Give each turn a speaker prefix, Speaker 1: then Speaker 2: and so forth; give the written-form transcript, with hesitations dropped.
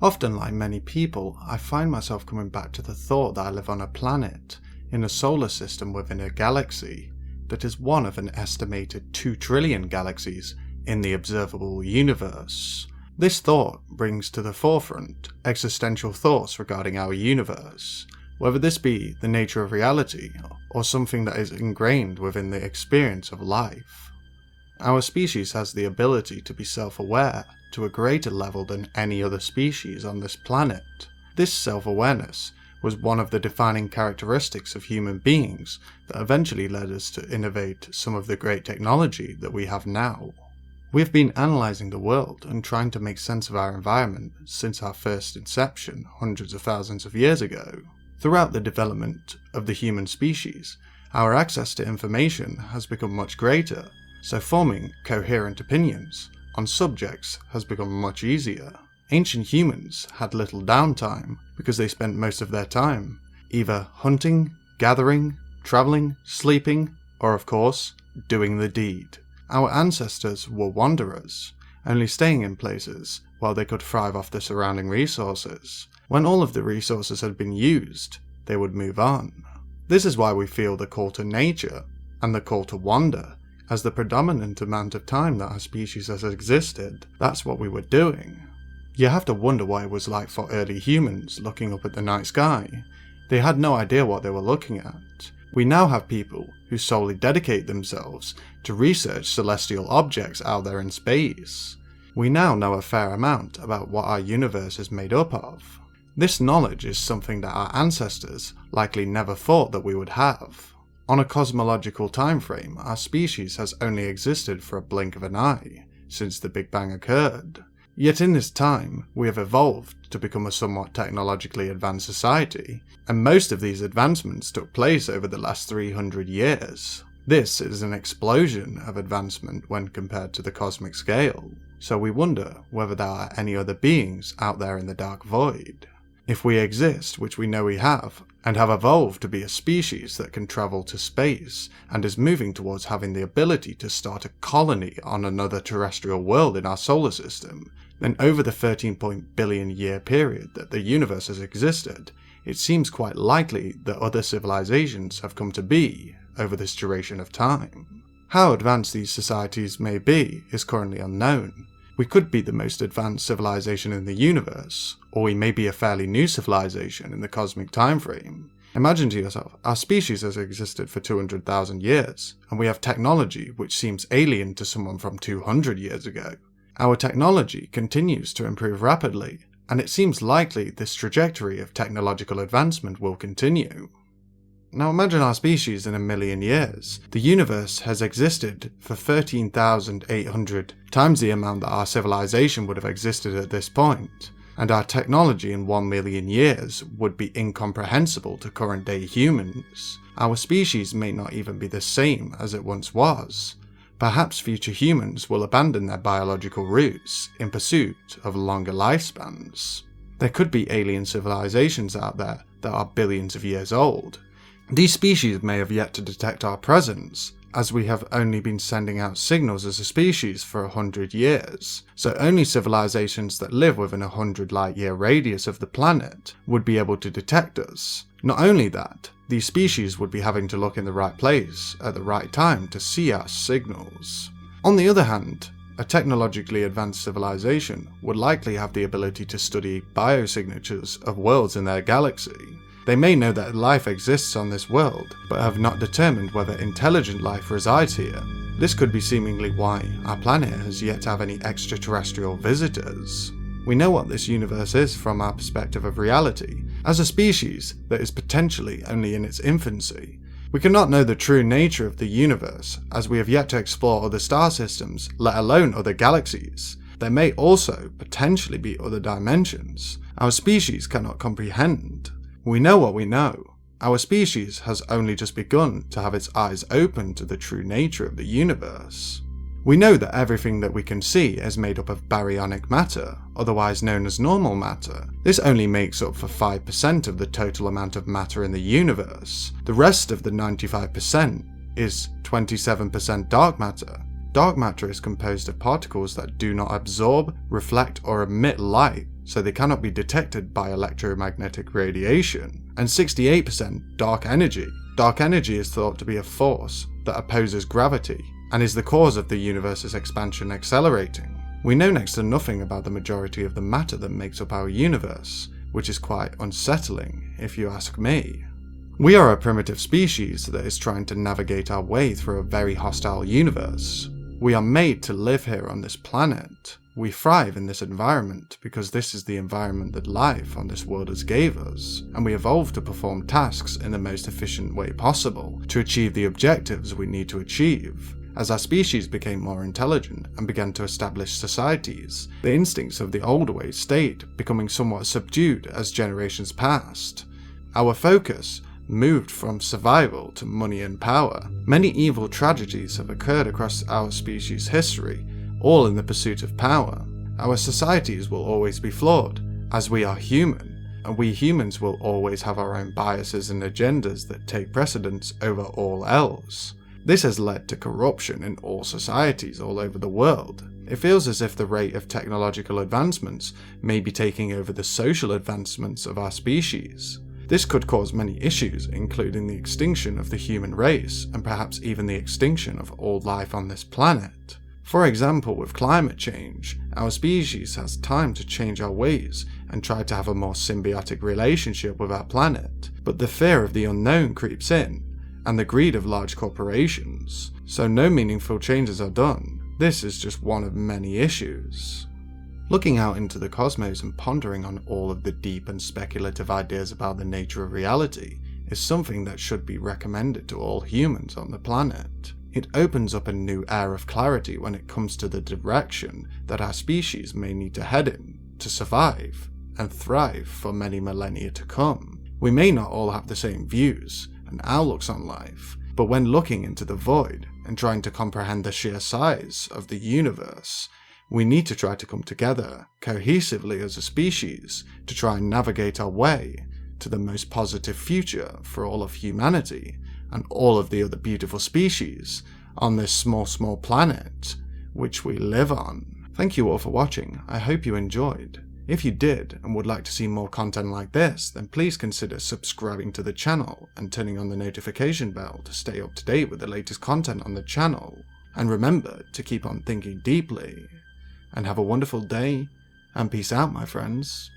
Speaker 1: Often, like many people, I find myself coming back to the thought that I live on a planet, in a solar system within a galaxy, that is one of an estimated 2 trillion galaxies in the observable universe. This thought brings to the forefront existential thoughts regarding our universe, whether this be the nature of reality or something that is ingrained within the experience of life. Our species has the ability to be self-aware to a greater level than any other species on this planet. This self-awareness was one of the defining characteristics of human beings that eventually led us to innovate some of the great technology that we have now. We've been analysing the world and trying to make sense of our environment since our first inception hundreds of thousands of years ago. Throughout the development of the human species, our access to information has become much greater, so forming coherent opinions on subjects has become much easier. Ancient humans had little downtime because they spent most of their time either hunting, gathering, travelling, sleeping, or of course, doing the deed. Our ancestors were wanderers, only staying in places while they could thrive off the surrounding resources. When all of the resources had been used, they would move on. This is why we feel the call to nature and the call to wander as the predominant amount of time that our species has existed. That's what we were doing. You have to wonder what it was like for early humans looking up at the night sky. They had no idea what they were looking at. We now have people who solely dedicate themselves to research celestial objects out there in space. We now know a fair amount about what our universe is made up of. This knowledge is something that our ancestors likely never thought that we would have. On a cosmological time frame, our species has only existed for a blink of an eye since the Big Bang occurred. Yet in this time, we have evolved to become a somewhat technologically advanced society, and most of these advancements took place over the last 300 years. This is an explosion of advancement when compared to the cosmic scale, so we wonder whether there are any other beings out there in the dark void. If we exist, which we know we have, and have evolved to be a species that can travel to space and is moving towards having the ability to start a colony on another terrestrial world in our solar system, then over the 13 billion year period that the universe has existed, it seems quite likely that other civilizations have come to be over this duration of time. How advanced these societies may be is currently unknown. We could be the most advanced civilization in the universe, or we may be a fairly new civilization in the cosmic time frame. Imagine to yourself, our species has existed for 200,000 years, and we have technology which seems alien to someone from 200 years ago. Our technology continues to improve rapidly, and it seems likely this trajectory of technological advancement will continue. Now imagine our species in 1,000,000 years. The universe has existed for 13,800 times the amount that our civilization would have existed at this point, and our technology in 1,000,000 years would be incomprehensible to current day humans. Our species may not even be the same as it once was. Perhaps future humans will abandon their biological roots in pursuit of longer lifespans. There could be alien civilizations out there that are billions of years old. These species may have yet to detect our presence, as we have only been sending out signals as a species for 100 years, so only civilizations that live within a 100 light-year radius of the planet would be able to detect us. Not only that, these species would be having to look in the right place at the right time to see our signals. On the other hand, a technologically advanced civilization would likely have the ability to study biosignatures of worlds in their galaxy. They may know that life exists on this world, but have not determined whether intelligent life resides here. This could be seemingly why our planet has yet to have any extraterrestrial visitors. We know what this universe is from our perspective of reality, as a species that is potentially only in its infancy. We cannot know the true nature of the universe, as we have yet to explore other star systems, let alone other galaxies. There may also potentially be other dimensions our species cannot comprehend. We know what we know. Our species has only just begun to have its eyes open to the true nature of the universe. We know that everything that we can see is made up of baryonic matter, otherwise known as normal matter. This only makes up for 5% of the total amount of matter in the universe. The rest of the 95% is 27% dark matter. Dark matter is composed of particles that do not absorb, reflect, or emit light, so they cannot be detected by electromagnetic radiation. And 68% dark energy. Dark energy is thought to be a force that opposes gravity, and is the cause of the universe's expansion accelerating. We know next to nothing about the majority of the matter that makes up our universe, which is quite unsettling, if you ask me. We are a primitive species that is trying to navigate our way through a very hostile universe. We are made to live here on this planet. We thrive in this environment because this is the environment that life on this world has gave us, and we evolved to perform tasks in the most efficient way possible to achieve the objectives we need to achieve. As our species became more intelligent and began to establish societies, the instincts of the older ways stayed, becoming somewhat subdued as generations passed. Our focus moved from survival to money and power. Many evil tragedies have occurred across our species' history, all in the pursuit of power. Our societies will always be flawed, as we are human, and we humans will always have our own biases and agendas that take precedence over all else. This has led to corruption in all societies all over the world. It feels as if the rate of technological advancements may be taking over the social advancements of our species. This could cause many issues, including the extinction of the human race, and perhaps even the extinction of all life on this planet. For example, with climate change, our species has time to change our ways and try to have a more symbiotic relationship with our planet, but the fear of the unknown creeps in, and the greed of large corporations, so no meaningful changes are done. This is just one of many issues. Looking out into the cosmos and pondering on all of the deep and speculative ideas about the nature of reality is something that should be recommended to all humans on the planet. It opens up a new air of clarity when it comes to the direction that our species may need to head in to survive and thrive for many millennia to come. We may not all have the same views and outlooks on life, but when looking into the void and trying to comprehend the sheer size of the universe, we need to try to come together cohesively as a species to try and navigate our way to the most positive future for all of humanity and all of the other beautiful species on this small planet which we live on. Thank you all for watching. I hope you enjoyed. If you did and would like to see more content like this, then please consider subscribing to the channel and turning on the notification bell to stay up to date with the latest content on the channel. And remember to keep on thinking deeply. And have a wonderful day, and peace out, my friends.